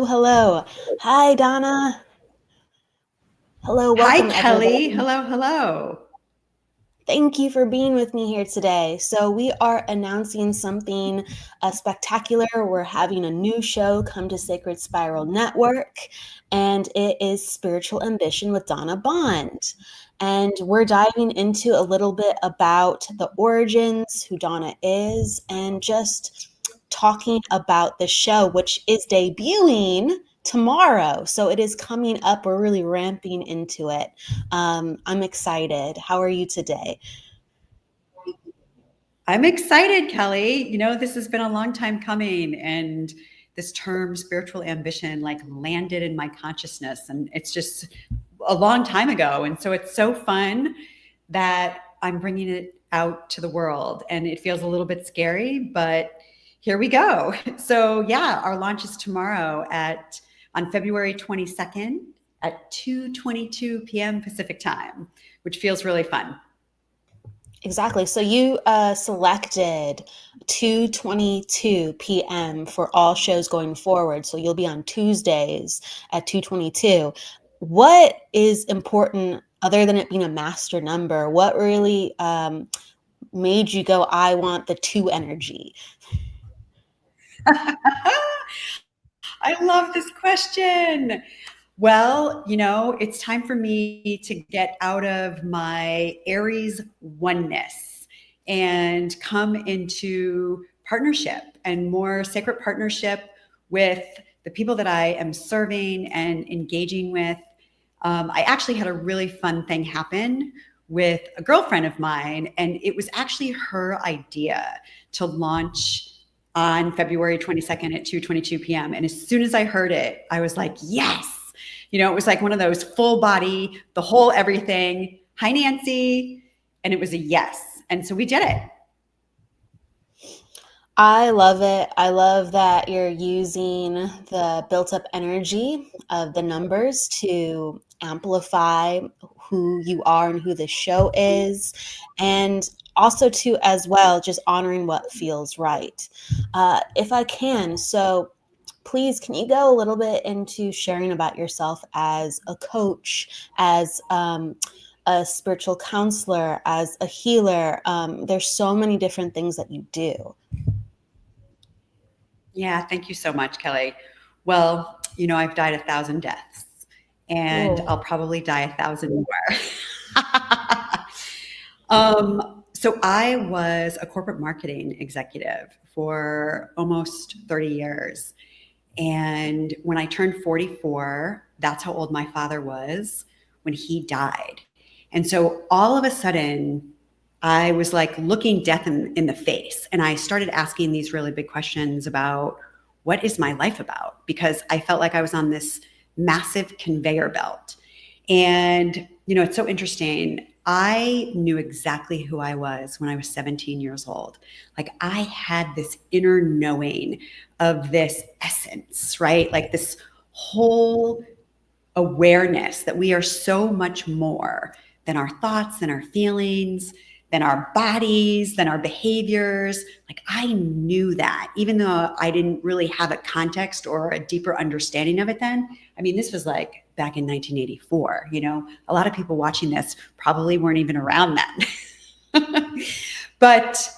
Hello. Hi, Donna. Hello, welcome Hi, Kelly. everybody. Hello. Thank you for being with me here today. So we are announcing something spectacular. We're having a new show come to Sacred Spiral Network, and it is Spiritual Ambition with Donna Bond. And we're diving into a little bit about the origins, who Donna is, and just talking about the show, which is debuting tomorrow. So it is coming up. We're really ramping into it. I'm excited. How are you today? I'm excited, Kelly. You know, this has been a long time coming, and this term spiritual ambition like landed in my consciousness, and it's just a long time ago. And so it's so fun that I'm bringing it out to the world, and it feels a little bit scary, but here we go. So yeah, our launch is tomorrow at on February 22nd at 2:22 p.m. Pacific time, which feels really fun. Exactly. So you selected 2:22 p.m. for all shows going forward. So you'll be on Tuesdays at 2:22. What is important other than it being a master number? What really made you go, I want the two energy? I love this question. Well, you know, it's time for me to get out of my Aries oneness and come into partnership and more sacred partnership with the people that I am serving and engaging with. I actually had a really fun thing happen with a girlfriend of mine, and it was actually her idea to launch on February 22nd at 2:22 p.m. And as soon as I heard it, I was like, yes. You know, it was like one of those full body, the whole everything. Hi, Nancy. And it was a yes. And so we did it. I love it. I love that you're using the built up energy of the numbers to amplify who you are and who the show is. And also, too, as well, just honoring what feels right. If I can, so please, can you go a little bit into sharing about yourself as a coach, as a spiritual counselor, as a healer? There's so many different things that you do. Yeah, thank you so much, Kelly. Well, you know, I've died 1,000 deaths and Whoa. I'll probably die 1,000 more. So I was a corporate marketing executive for almost 30 years. And when I turned 44, that's how old my father was when he died. And so all of a sudden, I was like looking death in the face. And I started asking these really big questions about what is my life about? Because I felt like I was on this massive conveyor belt. And, you know, it's so interesting. I knew exactly who I was when I was 17 years old. Like I had this inner knowing of this essence, right? Like this whole awareness that we are so much more than our thoughts, than our feelings, than our bodies, than our behaviors. Like I knew that, even though I didn't really have a context or a deeper understanding of it then. I mean, this was like back in 1984. You know, a lot of people watching this probably weren't even around then. But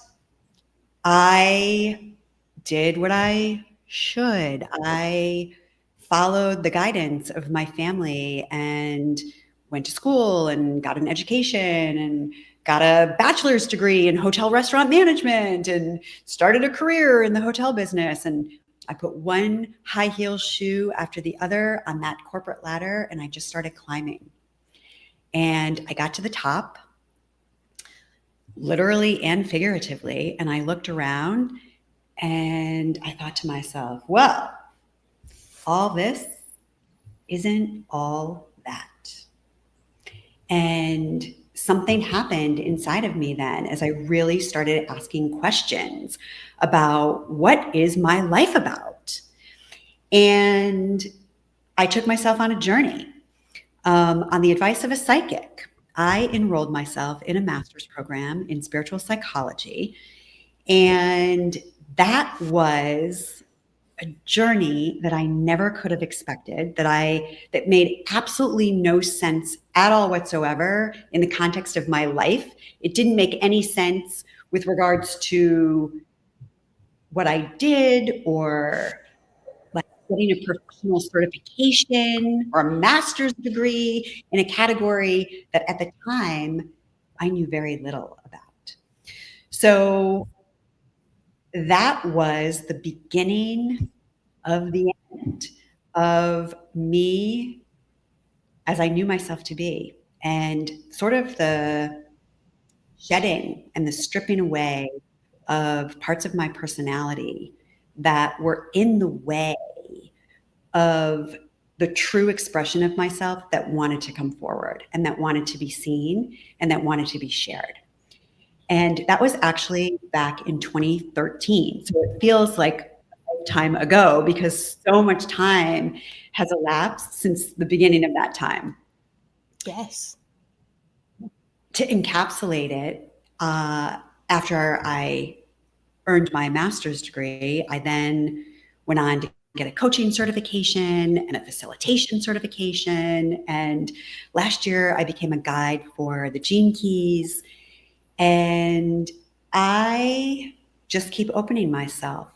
I did what I should. I followed the guidance of my family and went to school and got an education and got a bachelor's degree in hotel restaurant management and started a career in the hotel business. And I put one high heel shoe after the other on that corporate ladder and I just started climbing. And I got to the top, literally and figuratively, and I looked around And I thought to myself, well, all this isn't all that. And something happened inside of me then as I really started asking questions about what is my life about? And I took myself on a journey. On the advice of a psychic, I enrolled myself in a master's program in spiritual psychology. And that was a journey that I never could have expected, that made absolutely no sense at all whatsoever in the context of my life. It didn't make any sense with regards to what I did or like getting a professional certification or a master's degree in a category that at the time I knew very little about. So that was the beginning of the end of me as I knew myself to be, and sort of the shedding and the stripping away of parts of my personality that were in the way of the true expression of myself that wanted to come forward and that wanted to be seen and that wanted to be shared. And that was actually back in 2013. So it feels like a lifetime ago because so much time has elapsed since the beginning of that time. Yes. To encapsulate it, after I earned my master's degree, I then went on to get a coaching certification and a facilitation certification. And last year, I became a guide for the Gene Keys. And I just keep opening myself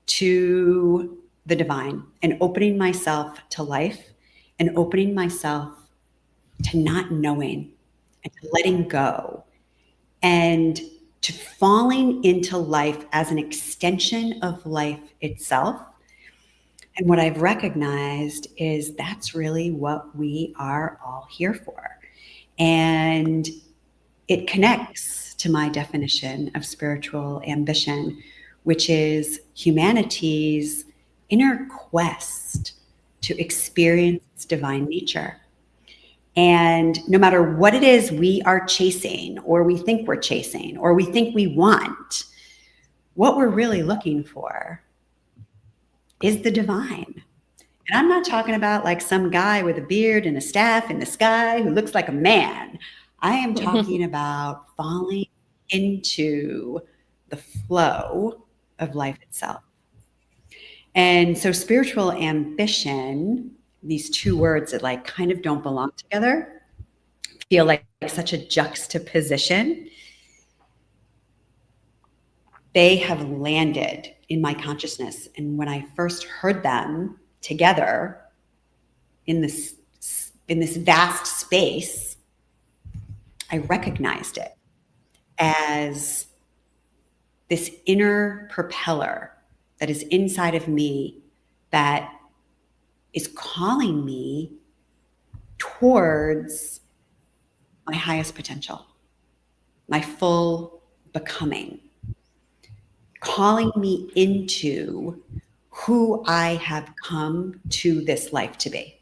to the divine and opening myself to life and opening myself to not knowing and to letting go and to falling into life as an extension of life itself. And what I've recognized is that's really what we are all here for. And it connects to my definition of spiritual ambition, which is humanity's inner quest to experience its divine nature. And no matter what it is we are chasing, or we think we're chasing, or we think we want, what we're really looking for is the divine. And I'm not talking about like some guy with a beard and a staff in the sky who looks like a man. I am talking about falling into the flow of life itself. And so spiritual ambition, these two words that like kind of don't belong together, feel like such a juxtaposition. They have landed in my consciousness. And when I first heard them together in this vast space, I recognized it as this inner propeller that is inside of me that is calling me towards my highest potential, my full becoming, calling me into who I have come to this life to be.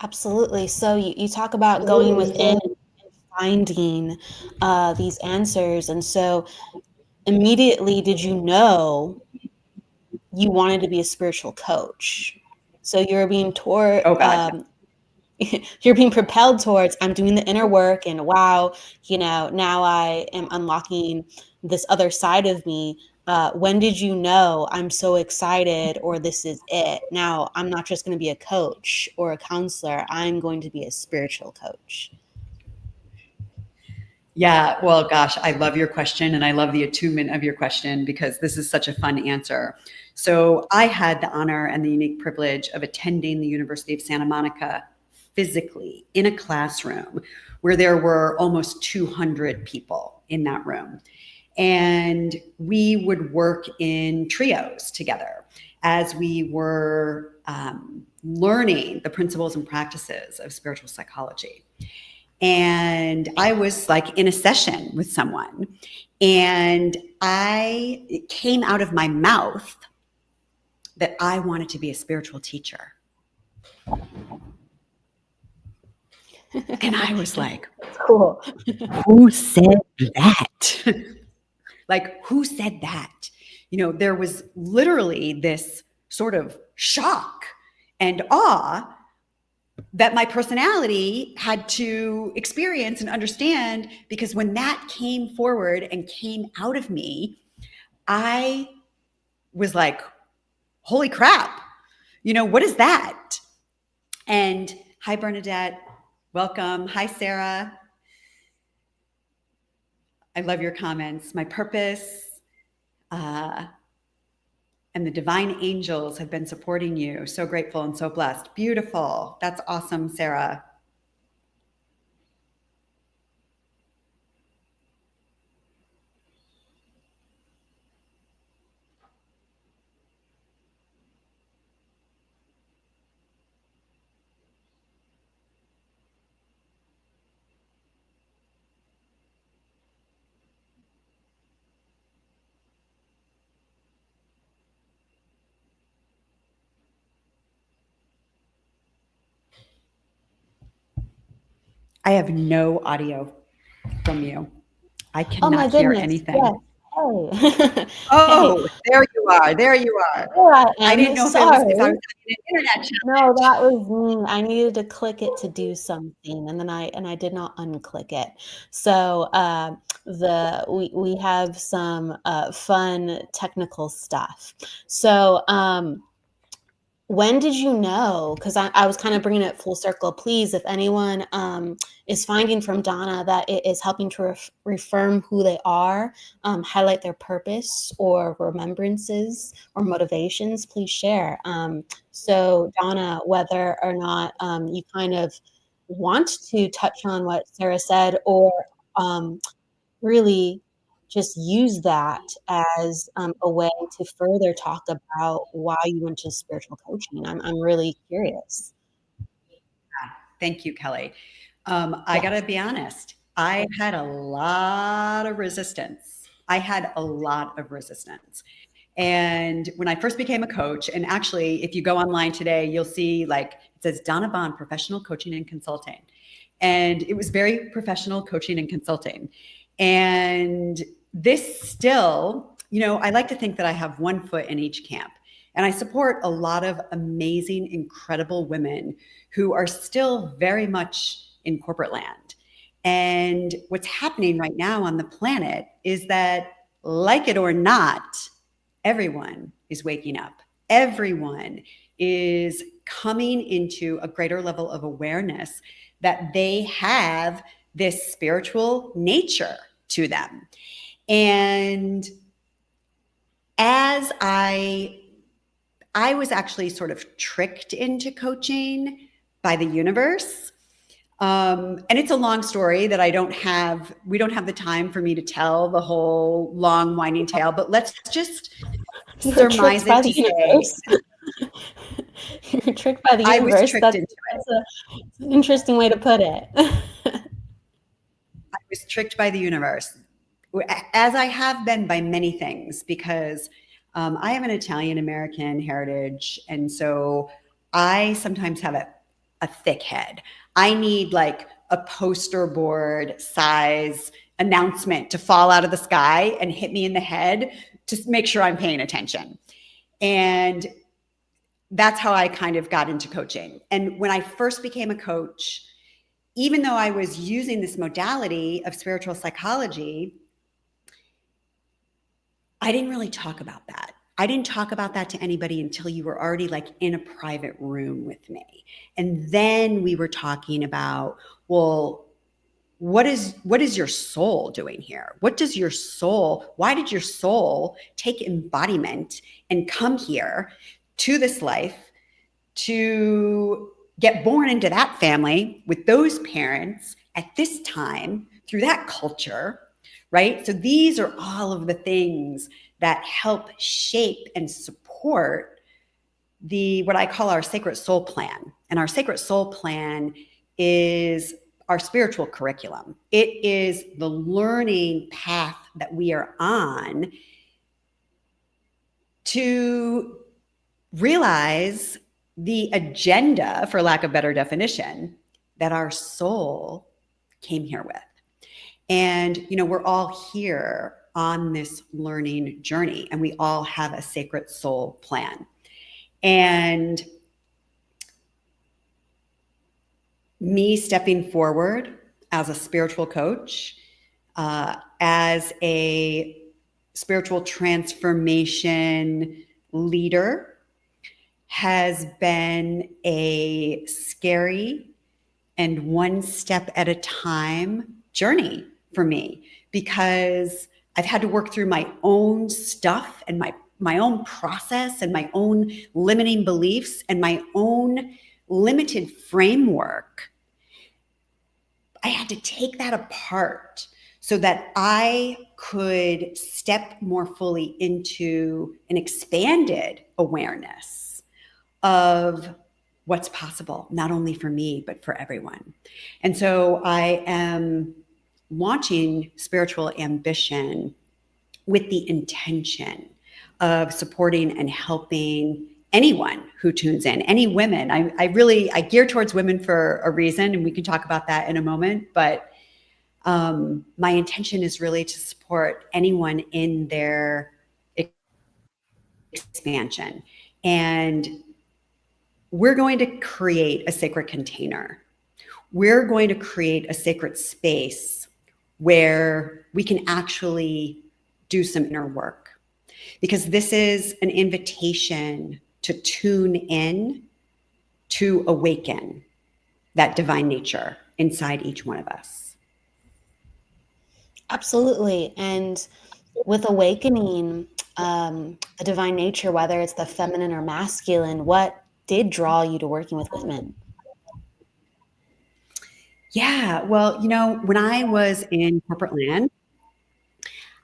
Absolutely. So you talk about going within and finding these answers. And so immediately, did you know you wanted to be a spiritual coach? So you're being you're being propelled towards, I'm doing the inner work, and wow, now I am unlocking this other side of me. When did you know I'm so excited, or this is it? Now I'm not just going to be a coach or a counselor. I'm going to be a spiritual coach. Yeah, well, gosh, I love your question and I love the attunement of your question because this is such a fun answer. So I had the honor and the unique privilege of attending the University of Santa Monica physically in a classroom where there were almost 200 people in that room. And we would work in trios together as we were learning the principles and practices of spiritual psychology. And I was like in a session with someone, and it came out of my mouth that I wanted to be a spiritual teacher. And I was like, Cool. who said that? Like, who said that? There was literally this sort of shock and awe that my personality had to experience and understand, because when that came forward and came out of me, I was like, holy crap, what is that? And hi, Bernadette. Welcome. Hi, Sarah. I love your comments. My purpose and the divine angels have been supporting you. So grateful and so blessed. Beautiful. That's awesome, Sarah. I have no audio from you. I Oh my cannot hear goodness. anything. Yes. Hey. Oh, Hey. there you are. There you are. Here I I didn't am. know if I was Sorry. having an internet No, challenge. that was me. I needed to click it to do something, and then I did not unclick it. So we have some fun technical stuff. So when did you know? Because I was kind of bringing it full circle. Please, if anyone is finding from Donna that it is helping to reaffirm who they are, highlight their purpose or remembrances or motivations, please share. So Donna, whether or not you kind of want to touch on what Sarah said, or really just use that as a way to further talk about why you went to spiritual coaching. I'm really curious. Thank you, Kelly. I got Yes. to be honest. I had a lot of resistance. I had a lot of resistance. And when I first became a coach, and actually, if you go online today, you'll see like it says Donna Bond Professional Coaching and Consulting. And it was very professional coaching and consulting. And this still, I like to think that I have one foot in each camp. And I support a lot of amazing, incredible women who are still very much in corporate land. And what's happening right now on the planet is that, like it or not, everyone is waking up. Everyone is coming into a greater level of awareness that they have this spiritual nature to them. And as I was actually sort of tricked into coaching by the universe. And it's a long story that we don't have the time for me to tell the whole long winding tale, but let's just You were surmise tricked by it the to say universe. You were tricked by the I was universe. tricked into it. That's an interesting way to put it. I was tricked by the universe, as I have been by many things, because I have an Italian American heritage. And so I sometimes have a thick head. I need like a poster board size announcement to fall out of the sky and hit me in the head to make sure I'm paying attention. And that's how I kind of got into coaching. And when I first became a coach, even though I was using this modality of spiritual psychology, I didn't really talk about that. I didn't talk about that to anybody until you were already like in a private room with me. And then we were talking about, well, what is your soul doing here? Why did your soul take embodiment and come here to this life to get born into that family with those parents at this time through that culture, right? So these are all of the things that help shape and support what I call our sacred soul plan. And our sacred soul plan is our spiritual curriculum. It is the learning path that we are on to realize the agenda, for lack of better definition, that our soul came here with. And, we're all here on this learning journey, and we all have a sacred soul plan. And me stepping forward as a spiritual coach, as a spiritual transformation leader, has been a scary and one step at a time journey for me, because I've had to work through my own stuff and my own process and my own limiting beliefs and my own limited framework. I had to take that apart so that I could step more fully into an expanded awareness of what's possible, not only for me, but for everyone. And so I am launching Spiritual Ambition with the intention of supporting and helping anyone who tunes in, any women. I gear towards women for a reason, and we can talk about that in a moment. But my intention is really to support anyone in their expansion. And we're going to create a sacred container. We're going to create a sacred space where we can actually do some inner work, because this is an invitation to tune in, to awaken that divine nature inside each one of us. Absolutely. And with awakening the divine nature, whether it's the feminine or masculine, what did draw you to working with women? Yeah, well, when I was in corporate land,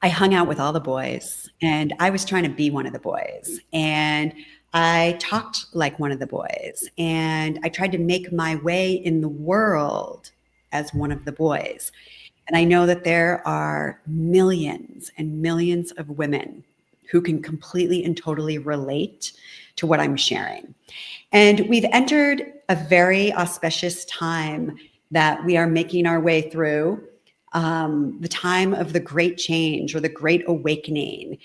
I hung out with all the boys, and I was trying to be one of the boys. And I talked like one of the boys, and I tried to make my way in the world as one of the boys. And I know that there are millions and millions of women who can completely and totally relate to what I'm sharing. And we've entered a very auspicious time that we are making our way through, the time of the great change or the great awakening,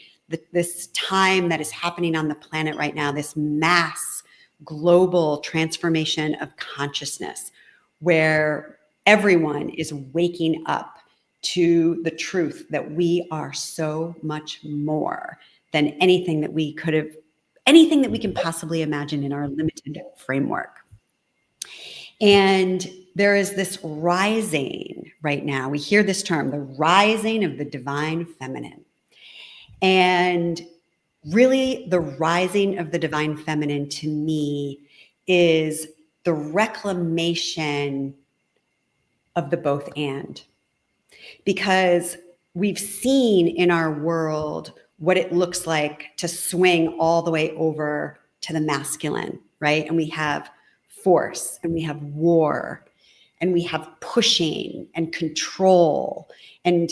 this time that is happening on the planet right now, this mass global transformation of consciousness, where everyone is waking up to the truth that we are so much more than anything that we can possibly imagine in our limited framework. And there is this rising right now. We hear this term, the rising of the divine feminine. And really, the rising of the divine feminine to me is the reclamation of the both and. Because we've seen in our world what it looks like to swing all the way over to the masculine, right? And we have force, and we have war, and we have pushing and control and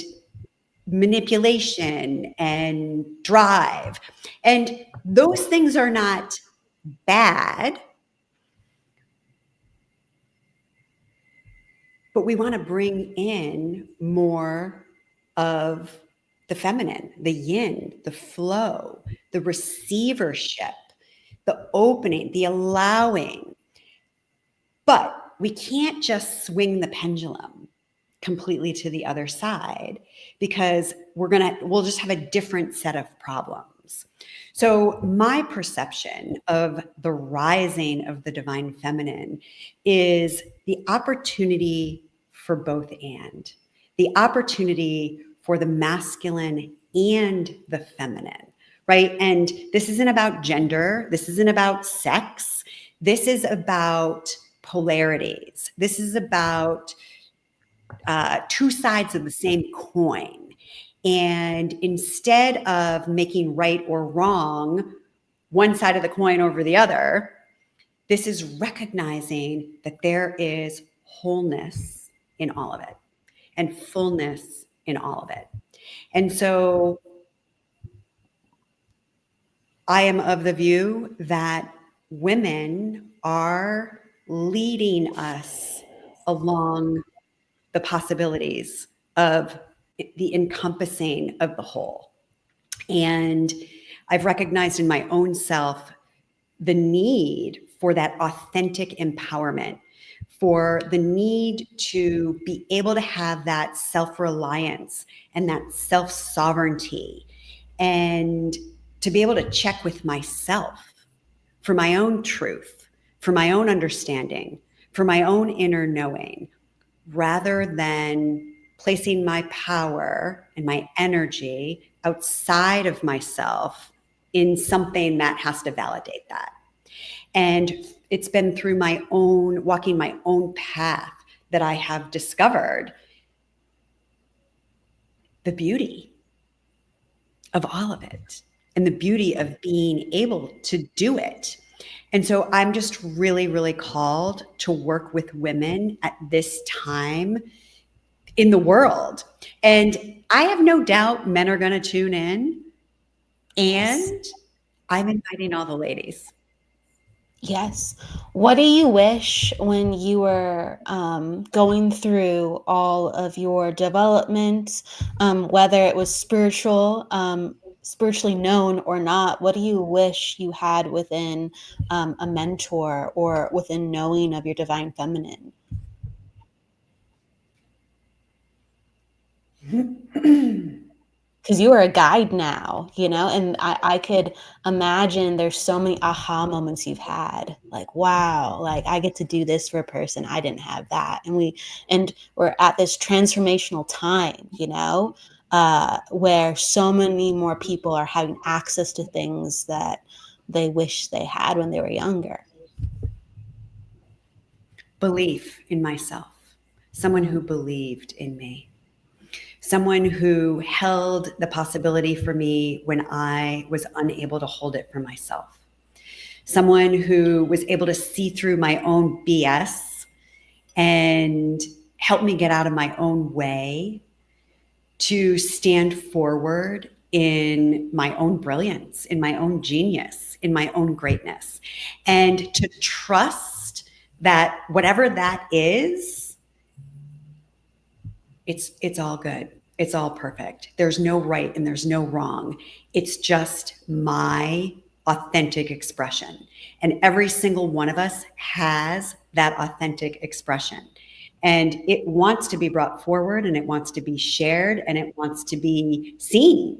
manipulation and drive. And those things are not bad, but we want to bring in more of the feminine, the yin, the flow, the receivership, the opening, the allowing. But we can't just swing the pendulum completely to the other side, because we'll just have a different set of problems. So my perception of the rising of the divine feminine is the opportunity for both and, the opportunity for the masculine and the feminine, right? And this isn't about gender. This isn't about sex. This is about polarities. This is about two sides of the same coin. And instead of making right or wrong one side of the coin over the other, this is recognizing that there is wholeness in all of it and fullness in all of it. And so I am of the view that women are leading us along the possibilities of the encompassing of the whole. And I've recognized in my own self the need for that authentic empowerment, for the need to be able to have that self-reliance and that self-sovereignty, and to be able to check with myself for my own truth, for my own understanding, for my own inner knowing, rather than placing my power and my energy outside of myself in something that has to validate that. And it's been through my own walking my own path that I have discovered the beauty of all of it and the beauty of being able to do it. And so I'm just really, really called to work with women at this time in the world. And I have no doubt men are going to tune in. And Yes. I'm inviting all the ladies. Yes. What do you wish when you were going through all of your development, whether it was spiritually known or not? What do you wish you had within a mentor or within knowing of your divine feminine? Because you are a guide now, and I could imagine there's so many aha moments you've had, like, wow, like I get to do this for a person, I didn't have that. And we're at this transformational time, where so many more people are having access to things that they wish they had when they were younger. Belief in myself, someone who believed in me, someone who held the possibility for me when I was unable to hold it for myself, someone who was able to see through my own BS and help me get out of my own way to stand forward in my own brilliance, in my own genius, in my own greatness, and to trust that whatever that is, it's all good. It's all perfect. There's no right and there's no wrong. It's just my authentic expression. And every single one of us has that authentic expression. And it wants to be brought forward, and it wants to be shared, and it wants to be seen.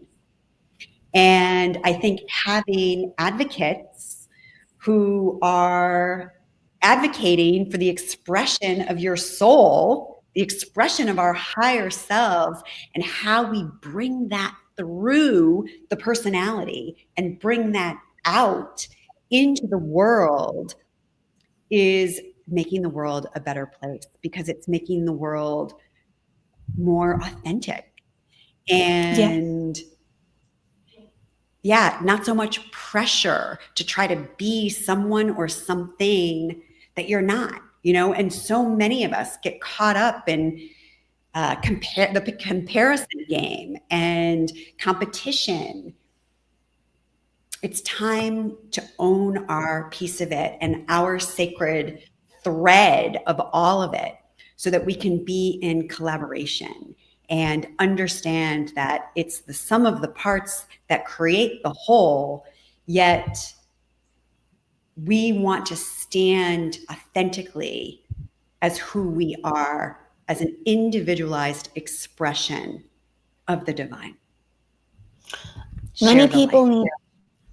And I think having advocates who are advocating for the expression of your soul, the expression of our higher selves, and how we bring that through the personality and bring that out into the world is making the world a better place, because it's making the world more authentic. Yeah. And yeah, not so much pressure to try to be someone or something that you're not, and so many of us get caught up in the comparison game and competition. It's time to own our piece of it and our sacred thread of all of it, so that we can be in collaboration and understand that it's the sum of the parts that create the whole. Yet we want to stand authentically as who we are, as an individualized expression of the divine. Many people need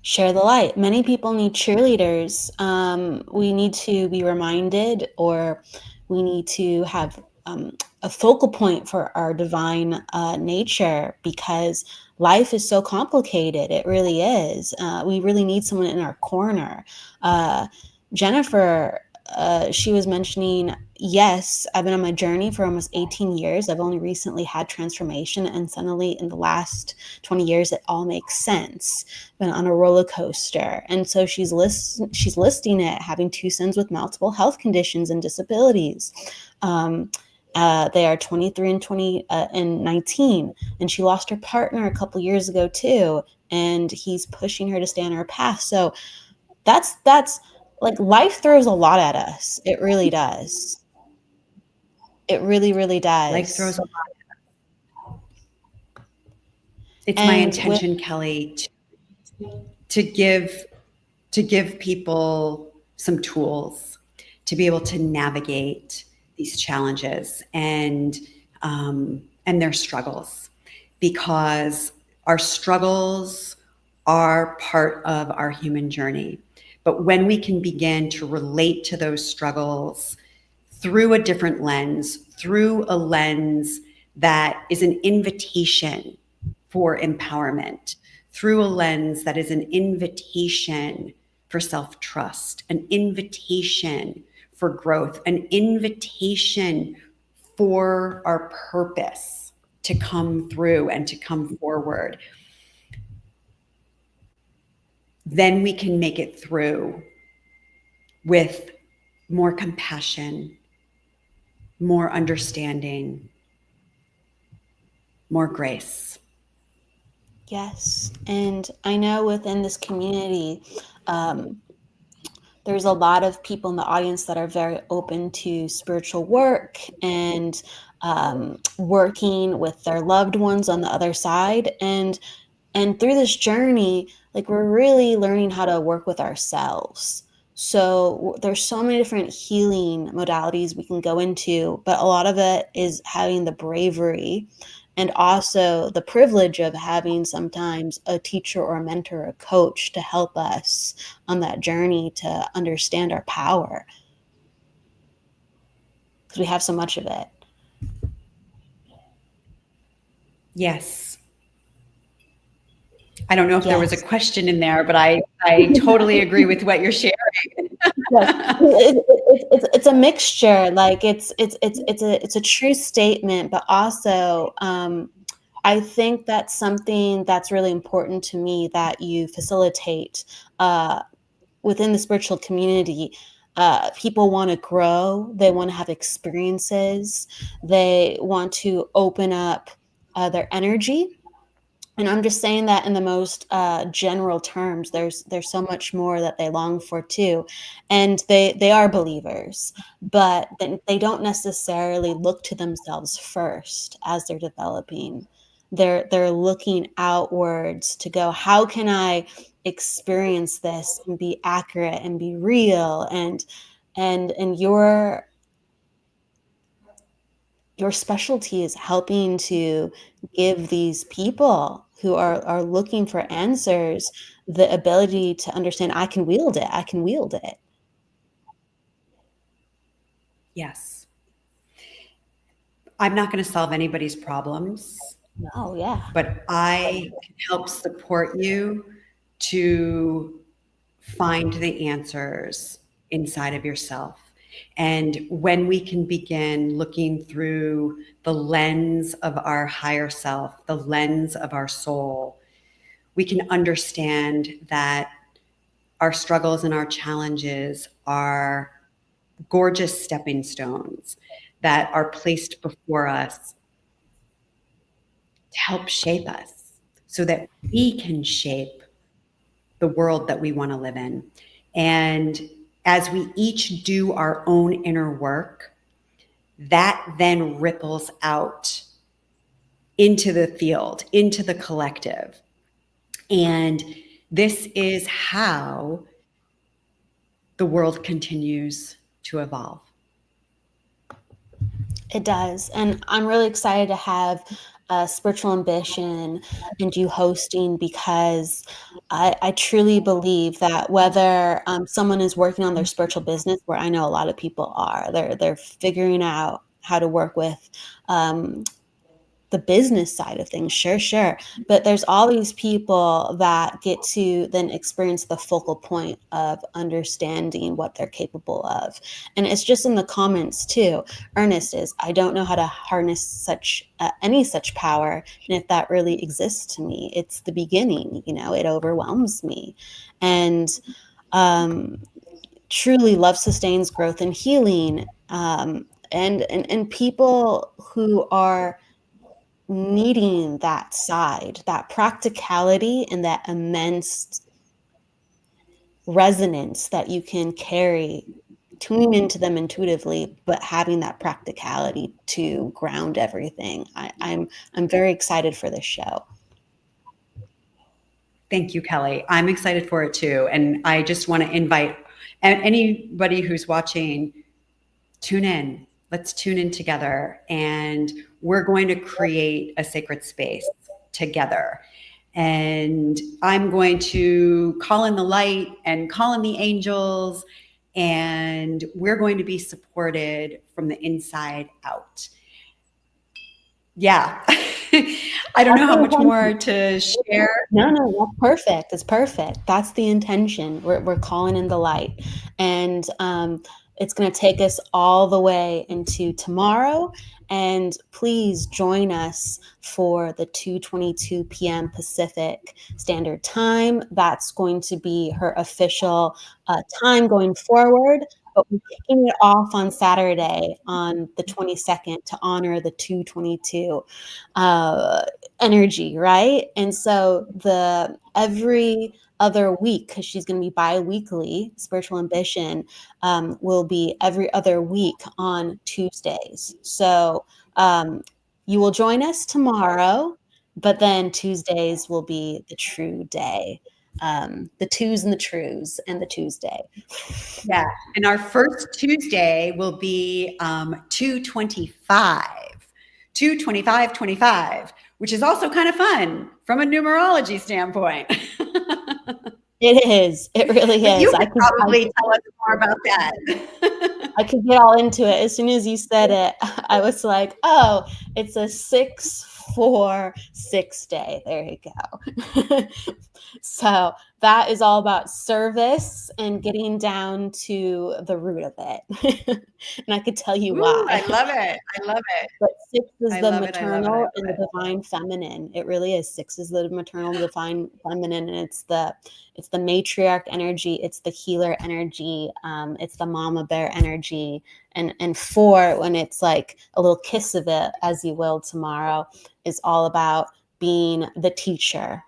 share the light. Many people need cheerleaders. We need to be reminded, or we need to have a focal point for our divine nature, because life is so complicated. It really is. We really need someone in our corner. Jennifer, she was mentioning, yes, I've been on my journey for almost 18 years. I've only recently had transformation, and suddenly in the last 20 years, it all makes sense. Been on a roller coaster. And so she's listing it, having two sons with multiple health conditions and disabilities. They are 23 and 19, and she lost her partner a couple years ago too. And he's pushing her to stay on her path. So that's like, life throws a lot at us. It really does. It really, really Life throws does. a lot. It's my And with intention, Kelly, to give to give people some tools to be able to navigate these challenges and their struggles, because our struggles are part of our human journey. But when we can begin to relate to those struggles through a different lens, through a lens that is an invitation for empowerment, through a lens that is an invitation for self-trust, an invitation for growth, an invitation for our purpose to come through and to come forward, then we can make it through with more compassion, more understanding, more grace. Yes. And I know within this community, there's a lot of people in the audience that are very open to spiritual work and working with their loved ones on the other side. And through this journey, like, we're really learning how to work with ourselves. So there's so many different healing modalities we can go into, but a lot of it is having the bravery and also the privilege of having sometimes a teacher or a mentor or a coach to help us on that journey to understand our power, because we have so much of it. Yes. I don't know if there was a Yes. question in there, but I totally agree with what you're sharing. Yes. It's a mixture. Like, it's a true statement, but also I think that's something that's really important to me that you facilitate within the spiritual community. People want to grow. They want to have experiences. They want to open up their energy. And I'm just saying that in the most general terms. There's so much more that they long for too, and they are believers, but they don't necessarily look to themselves first as they're developing. They're looking outwards to go, how can I experience this and be accurate and be real? And your specialty is helping to give these people who are looking for answers the ability to understand, I can wield it. I can wield it. Yes. I'm not going to solve anybody's problems, Oh, yeah. but I can help support you to find the answers inside of yourself. And when we can begin looking through the lens of our higher self, the lens of our soul, we can understand that our struggles and our challenges are gorgeous stepping stones that are placed before us to help shape us so that we can shape the world that we want to live in. And as we each do our own inner work, that then ripples out into the field, into the collective. And this is how the world continues to evolve. It does. And I'm really excited to have Spiritual Ambition and you hosting, because I truly believe that whether someone is working on their spiritual business, where I know a lot of people are, they're figuring out how to work with the business side of things, sure. But there's all these people that get to then experience the focal point of understanding what they're capable of. And it's just in the comments too. Ernest is, I don't know how to harness any such power. And if that really exists to me, it's the beginning, it overwhelms me. And truly, love sustains growth and healing. and people who are needing that side, that practicality and that immense resonance that you can carry, tuning into them intuitively, but having that practicality to ground everything. I'm very excited for this show. Thank you, Kelly. I'm excited for it too. And I just want to invite anybody who's watching, tune in. Let's tune in together. And we're going to create a sacred space together. And I'm going to call in the light and call in the angels. And we're going to be supported from the inside out. Yeah. I don't know how much more to share. No, that's perfect. It's perfect. That's the intention. We're calling in the light. And it's going to take us all the way into tomorrow. And please join us for the 2:22 p.m. Pacific Standard Time. That's going to be her official time going forward. But we're kicking it off on Saturday on the 22nd to honor the 2:22 energy, right? And so the every other week, because she's going to be bi-weekly, Spiritual Ambition will be every other week on Tuesdays. So you will join us tomorrow, but then Tuesdays will be the true day. The twos and the trues and the Tuesday. Yeah. And our first Tuesday will be 225, 225, which is also kind of fun from a numerology standpoint. It is. It really is. You could probably tell us more about that. I could get all into it. As soon as you said it, I was like, oh, it's a 6-4-6 day. There you go. So that is all about service and getting down to the root of it. And I could tell you why. I love it. I love it. But 6 is the maternal and the divine feminine. It really is. 6 is the maternal, divine feminine, and it's the matriarch energy. It's the healer energy. It's the mama bear energy. And 4, when it's like a little kiss of it, as you will tomorrow, is all about being the teacher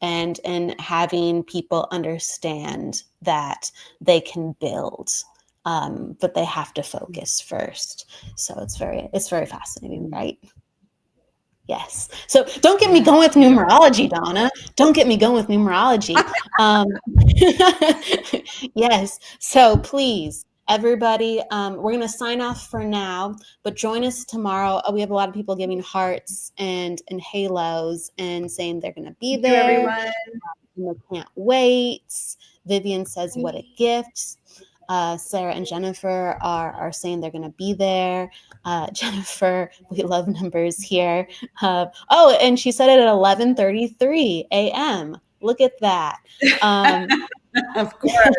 and having people understand that they can build. But they have to focus first. So it's very fascinating, right? Yes. So don't get me going with numerology, Donna. Don't get me going with numerology. Yes. So please, everybody, we're going to sign off for now, but join us tomorrow. We have a lot of people giving hearts and halos and saying they're going to be there. Thank you, everyone. They can't wait. Vivian says, what a gift. Sarah and Jennifer are saying they're going to be there. Jennifer, we love numbers here. Oh, and she said it at 11:33 a.m. Look at that. Of course.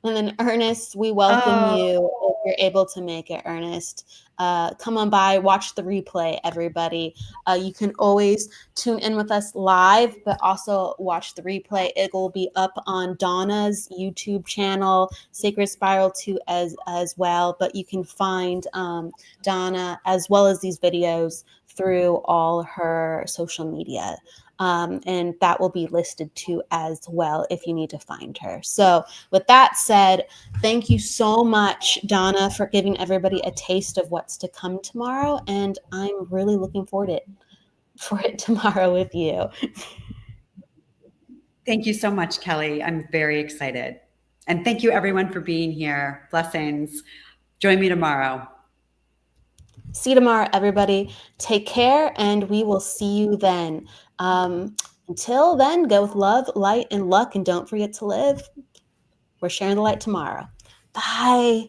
And then Ernest, we welcome you if you're able to make it, Ernest. Come on by, watch the replay, everybody. You can always tune in with us live, but also watch the replay. It will be up on Donna's YouTube channel, Sacred Spiral 2 as well. But you can find Donna as well as these videos through all her social media. And that will be listed too as well if you need to find her. So with that said, thank you so much, Donna, for giving everybody a taste of what's to come tomorrow. And I'm really looking forward for it tomorrow with you. Thank you so much, Kelly. I'm very excited. And thank you everyone for being here. Blessings. Join me tomorrow. See you tomorrow, everybody. Take care, and we will see you then. Until then, go with love, light, and luck, and don't forget to live. We're sharing the light tomorrow. Bye.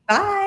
Bye.